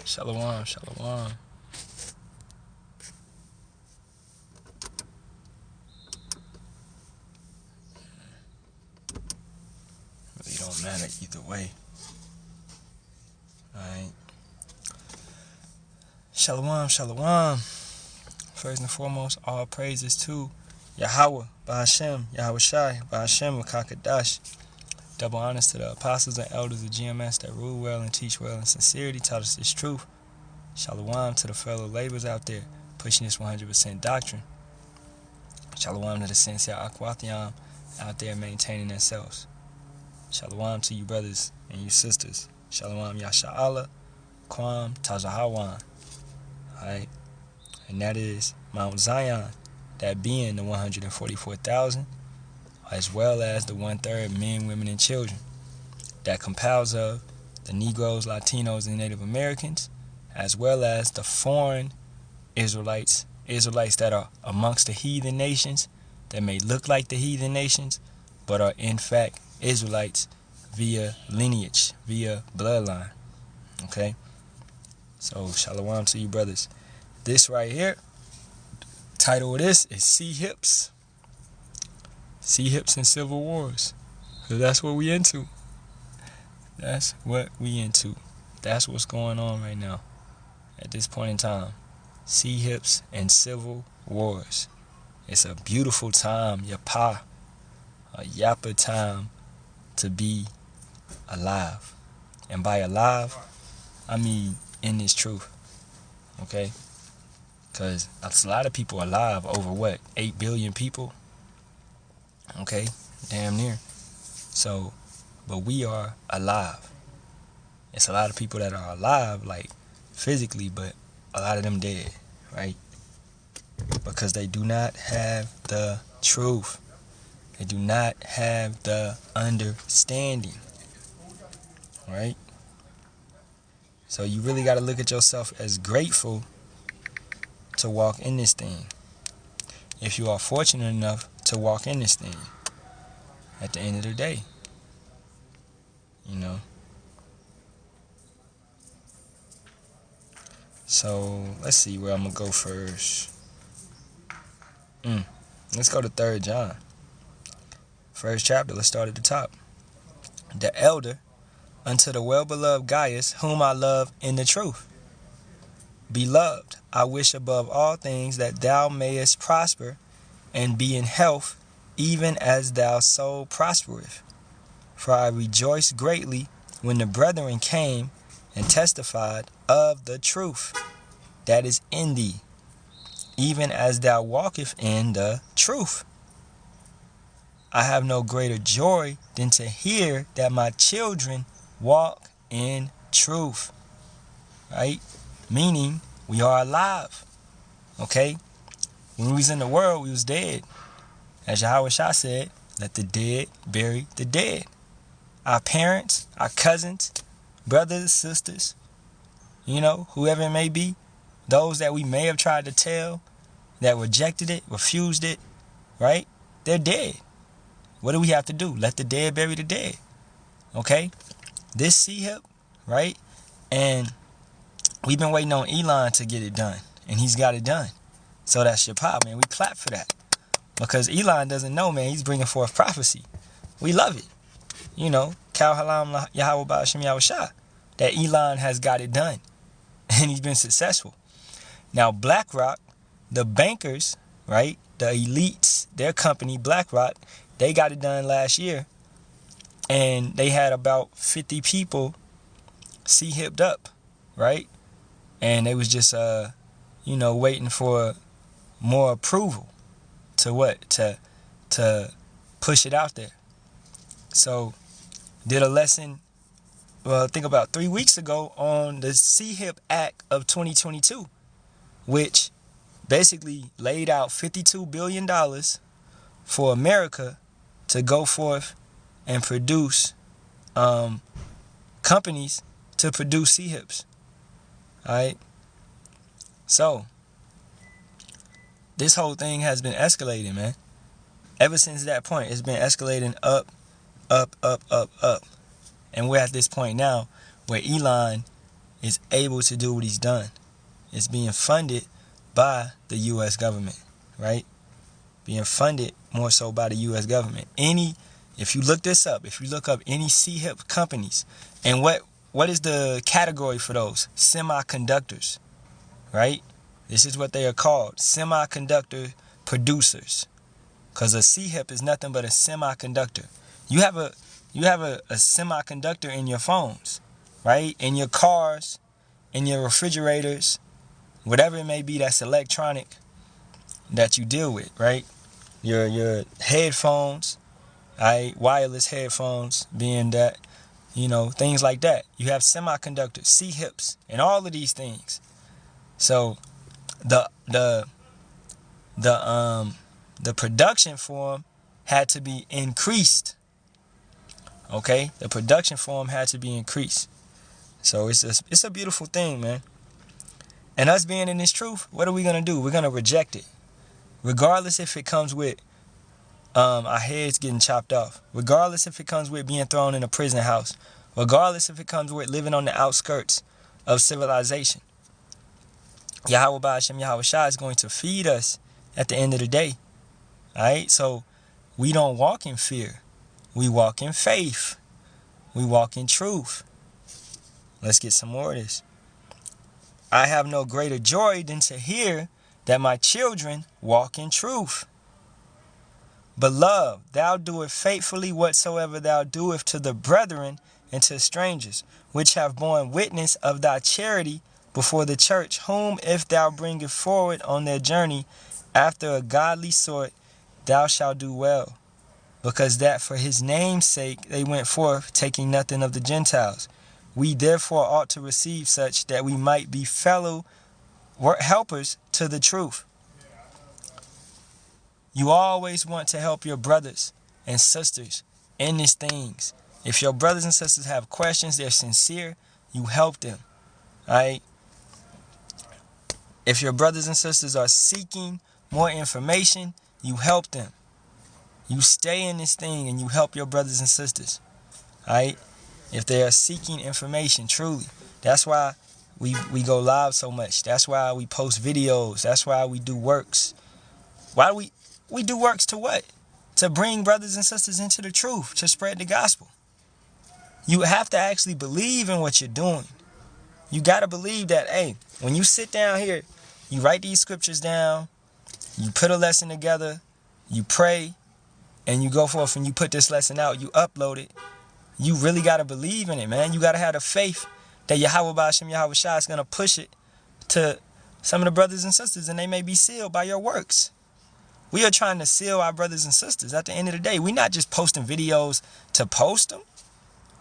Shalawam, shalawam. Really don't matter either way. Alright. Shalawam, shalawam. First and foremost, all praises to Yahawah, Bahasham, Yahawashi, Bahasham, Kakadash. Double honors to the apostles and elders of GMS that rule well and teach well in sincerity, taught us this truth. Shalawam to the fellow laborers out there pushing this 100% doctrine. Shalawam to the sincere Ahtham out there maintaining themselves. Shalawam to you brothers and you sisters. Shalawam Yasharahla, Kwam Tazahawan. Alright? And that is Mount Zion, that being the 144,000, as well as the 1/3 men, women, and children, that compiles of the Negroes, Latinos, and Native Americans, as well as the foreign Israelites that are amongst the heathen nations, that may look like the heathen nations, but are in fact Israelites via lineage, via bloodline. Okay? So, shalom to you brothers. This right here, title of this is Sea Hips. Sea Hips and Civil Wars. Because that's what we into. That's what we into. That's what's going on right now. At this point in time. Sea Hips and Civil Wars. It's a beautiful time, yapa. A yappa time to be alive. And by alive, I mean in this truth. Okay? Because a lot of people alive over what? 8 billion people? Okay? Damn near. So, but we are alive. It's a lot of people that are alive, like physically, but a lot of them dead, right? Because they do not have the truth. They do not have the understanding, right? So you really got to look at yourself as grateful to walk in this thing. If you are fortunate enough to walk in this thing at the end of the day, you know. So let's see where I'm gonna go first. Let's go to 3 John. First chapter, let's start at the top. The elder unto the well-beloved Gaius, whom I love in the truth. Beloved, I wish above all things that thou mayest prosper and be in health, even as thou soul prospereth. For I rejoiced greatly when the brethren came and testified of the truth that is in thee, even as thou walkest in the truth. I have no greater joy than to hear that my children walk in truth. Right? Meaning, we are alive. Okay? When we was in the world, we was dead. As Yahawashi said, let the dead bury the dead. Our parents, our cousins, brothers, sisters, you know, whoever it may be, those that we may have tried to tell, that rejected it, refused it, right? They're dead. What do we have to do? Let the dead bury the dead. Okay? This Sea Hip, right? And we've been waiting on Elon to get it done. And he's got it done. So that's your pop, man. We clap for that. Because Elon doesn't know, man. He's bringing forth prophecy. We love it. You know, Halalyam, Yahawah, Bahasham, Yahawashi. That Elon has got it done. And he's been successful. Now, BlackRock, the bankers, right? The elites, their company, BlackRock, they got it done last year. And they had about 50 people Sea Hipped up, right? And they was just, you know, waiting for more approval to what? To push it out there. So, did a lesson, well, I think about 3 weeks ago on the Sea Hip Act of 2022, which basically laid out $52 billion for America to go forth and produce companies to produce Sea Hips. Alright? So, this whole thing has been escalating, man. Ever since that point, it's been escalating up, up, up, up, up. And we're at this point now where Elon is able to do what he's done. It's being funded by the U.S. government, right? Being funded more so by the U.S. government. If you look this up, if you look up any C-HIP companies, and what is the category for those? Semiconductors, right? This is what they are called, semiconductor producers. Because a C-HIP is nothing but a semiconductor. You have a semiconductor in your phones, right? In your cars, in your refrigerators, whatever it may be that's electronic that you deal with, right? Your headphones, right? Wireless headphones, being that, things like that. You have semiconductors, C-HIPs, and all of these things. So the production for them had to be increased. Okay, the production for them had to be increased. So it's a beautiful thing, man. And us being in this truth, what are we gonna do? We're gonna reject it, regardless if it comes with our heads getting chopped off, regardless if it comes with being thrown in a prison house, regardless if it comes with living on the outskirts of civilization. Yahawah Bahasham Yahawashi is going to feed us at the end of the day. Alright, so we don't walk in fear. We walk in faith. We walk in truth. Let's get some more of this. I have no greater joy than to hear that my children walk in truth. Beloved, thou doest faithfully whatsoever thou doest to the brethren and to strangers, which have borne witness of thy charity before the church, whom if thou bringest forward on their journey after a godly sort, thou shalt do well. Because that for his name's sake they went forth, taking nothing of the Gentiles. We therefore ought to receive such, that we might be fellow helpers to the truth. You always want to help your brothers and sisters in these things. If your brothers and sisters have questions, they're sincere, you help them. Alright? If your brothers and sisters are seeking more information, you help them. You stay in this thing and you help your brothers and sisters. Alright? If they are seeking information, truly. That's why we go live so much. That's why we post videos. That's why we do works. Why do we do works to what? To bring brothers and sisters into the truth, to spread the gospel. You have to actually believe in what you're doing. You got to believe that, hey, when you sit down here, you write these scriptures down, you put a lesson together, you pray, and you go forth and you put this lesson out, you upload it. You really got to believe in it, man. You got to have the faith that Yahawah Bahasham Yahawashi is going to push it to some of the brothers and sisters, and they may be sealed by your works. We are trying to seal our brothers and sisters. At the end of the day, we're not just posting videos to post them.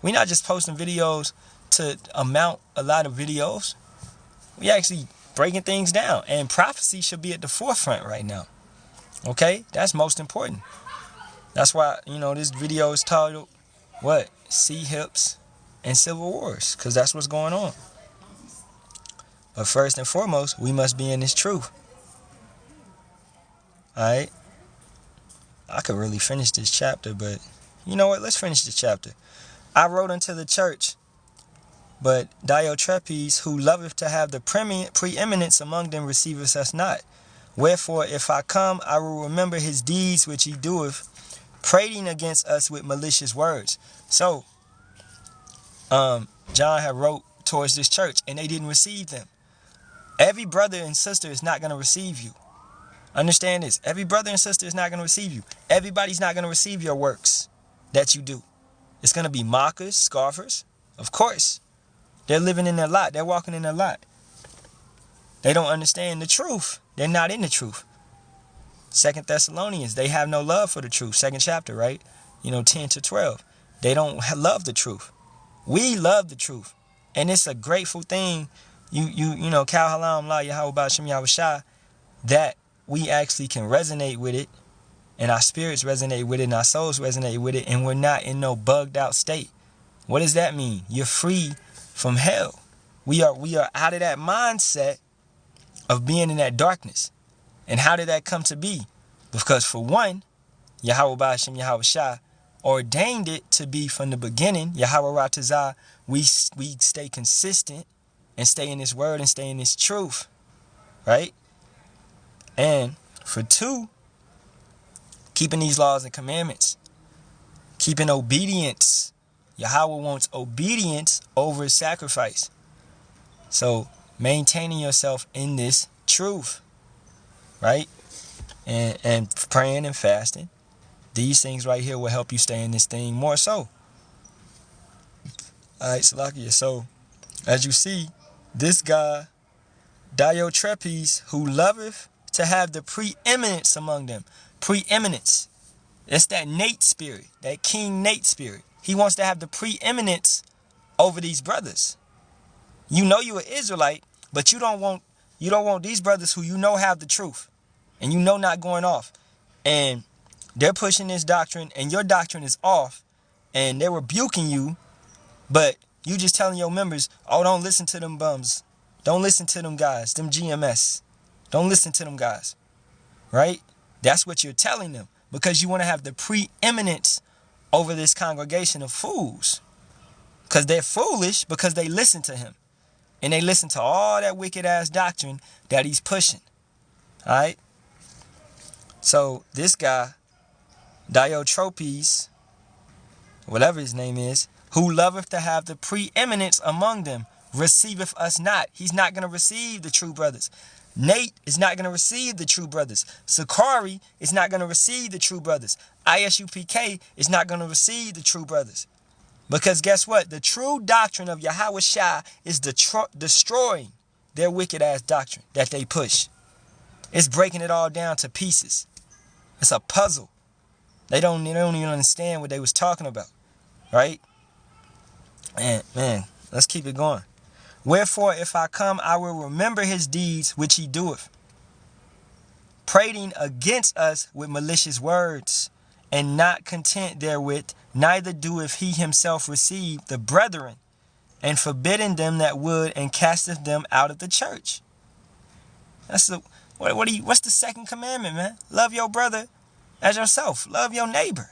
We're not just posting videos to amount a lot of videos. We actually breaking things down, and prophecy should be at the forefront right now. Okay, that's most important. That's why, this video is titled, what? C-HIPs and Civil Wars, because that's what's going on. But first and foremost, we must be in this truth. Alright? I could really finish this chapter, but you know what? Let's finish the chapter. I wrote unto the church, but Diotrephes, who loveth to have the preeminence among them, receiveth us not. Wherefore, if I come, I will remember his deeds which he doeth, prating against us with malicious words. So, John had wrote towards this church, and they didn't receive them. Every brother and sister is not going to receive you. Understand this. Every brother and sister is not going to receive you. Everybody's not going to receive your works that you do. It's going to be mockers, scoffers. Of course. They're living in their lot. They're walking in their lot. They don't understand the truth. They're not in the truth. 2 Thessalonians, they have no love for the truth. 2nd chapter, right? 10 to 12. They don't love the truth. We love the truth. And it's a grateful thing, Halalyam la Yahawah Bahasham Yahawashi, that we actually can resonate with it, and our spirits resonate with it, and our souls resonate with it, and we're not in no bugged out state. What does that mean? You're free from hell. We are out of that mindset of being in that darkness. And how did that come to be? Because for one, Yahawah Bahasham Yahawashi ordained it to be from the beginning. Yahawah Ratazah, we stay consistent and stay in this word and stay in this truth, right? And for 2, keeping these laws and commandments, keeping obedience. Yahawah wants obedience over sacrifice. So maintaining yourself in this truth, right? And praying and fasting. These things right here will help you stay in this thing more so. Alright, Salakia. So, as you see, this guy, Diotrephes, who loveth to have the preeminence among them. Preeminence. It's that Nate spirit, that King Nate spirit. He wants to have the preeminence over these brothers. You know you're an Israelite, but you don't want these brothers who you know have the truth. And you know not going off. And they're pushing this doctrine, and your doctrine is off, and they're rebuking you, but you just telling your members, oh, don't listen to them bums. Don't listen to them guys, them GMS. Don't listen to them guys, right? That's what you're telling them, because you want to have the preeminence over this congregation of fools, because they're foolish because they listen to him, and they listen to all that wicked-ass doctrine that he's pushing, all right? So this guy, Diotrephes, whatever his name is, who loveth to have the preeminence among them, receiveth us not. He's not going to receive the true brothers. Nate is not going to receive the true brothers. Sakari is not going to receive the true brothers. ISUPK is not going to receive the true brothers. Because guess what? The true doctrine of Yahawashi is destroying their wicked ass doctrine that they push. It's breaking it all down to pieces. It's a puzzle. They don't even understand what they was talking about, right? And man, let's keep it going. Wherefore, if I come, I will remember his deeds which he doeth, prating against us with malicious words, and not content therewith, neither doeth he himself receive the brethren, and forbidding them that would, and casteth them out of the church. That's the what's the second commandment, man? Love your brother as yourself. Love your neighbor.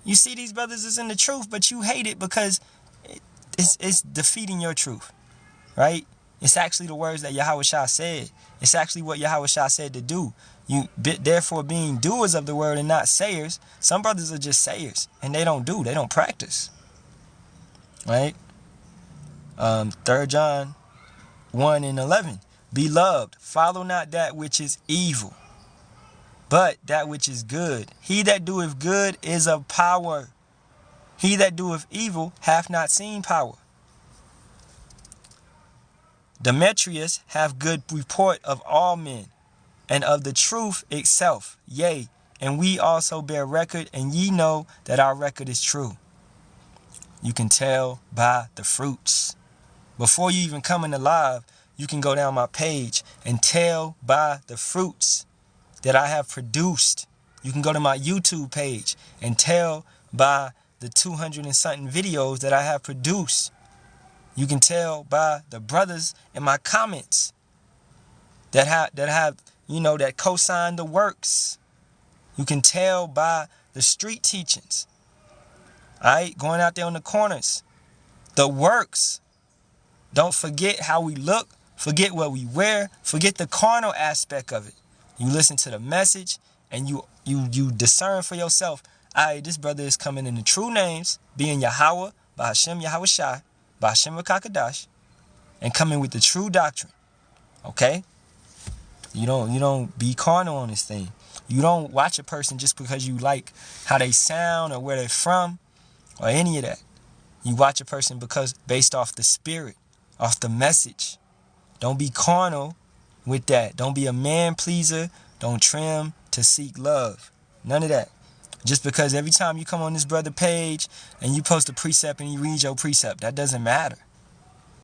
You see these brothers is in the truth, but you hate it because it's defeating your truth, right? It's actually the words that Yahawashi said. It's actually what Yahawashi said to do. You therefore being doers of the word and not sayers. Some brothers are just sayers and they don't do. They don't practice, right? 3 John 1:11. Beloved, follow not that which is evil, but that which is good. He that doeth good is of power. He that doeth evil hath not seen power. Demetrius hath good report of all men, and of the truth itself. Yea, and we also bear record, and ye know that our record is true. You can tell by the fruits. Before you even come in live, you can go down my page and tell by the fruits that I have produced. You can go to my YouTube page and tell by the 200 and something videos that I have produced. You can tell by the brothers in my comments that have that co-sign the works. You can tell by the street teachings. Alright, going out there on the corners. The works. Don't forget how we look. Forget what we wear. Forget the carnal aspect of it. You listen to the message and you discern for yourself. Alright, this brother is coming in the true names, being Yahawah, Bahasham, Yahawashi, Bahasham Kakadash, and coming with the true doctrine. Okay? You don't be carnal on this thing. You don't watch a person just because you like how they sound or where they're from or any of that. You watch a person because based off the spirit, off the message. Don't be carnal with that. Don't be a man pleaser. Don't trim to seek love. None of that. Just because every time you come on this brother page and you post a precept and you read your precept, that doesn't matter.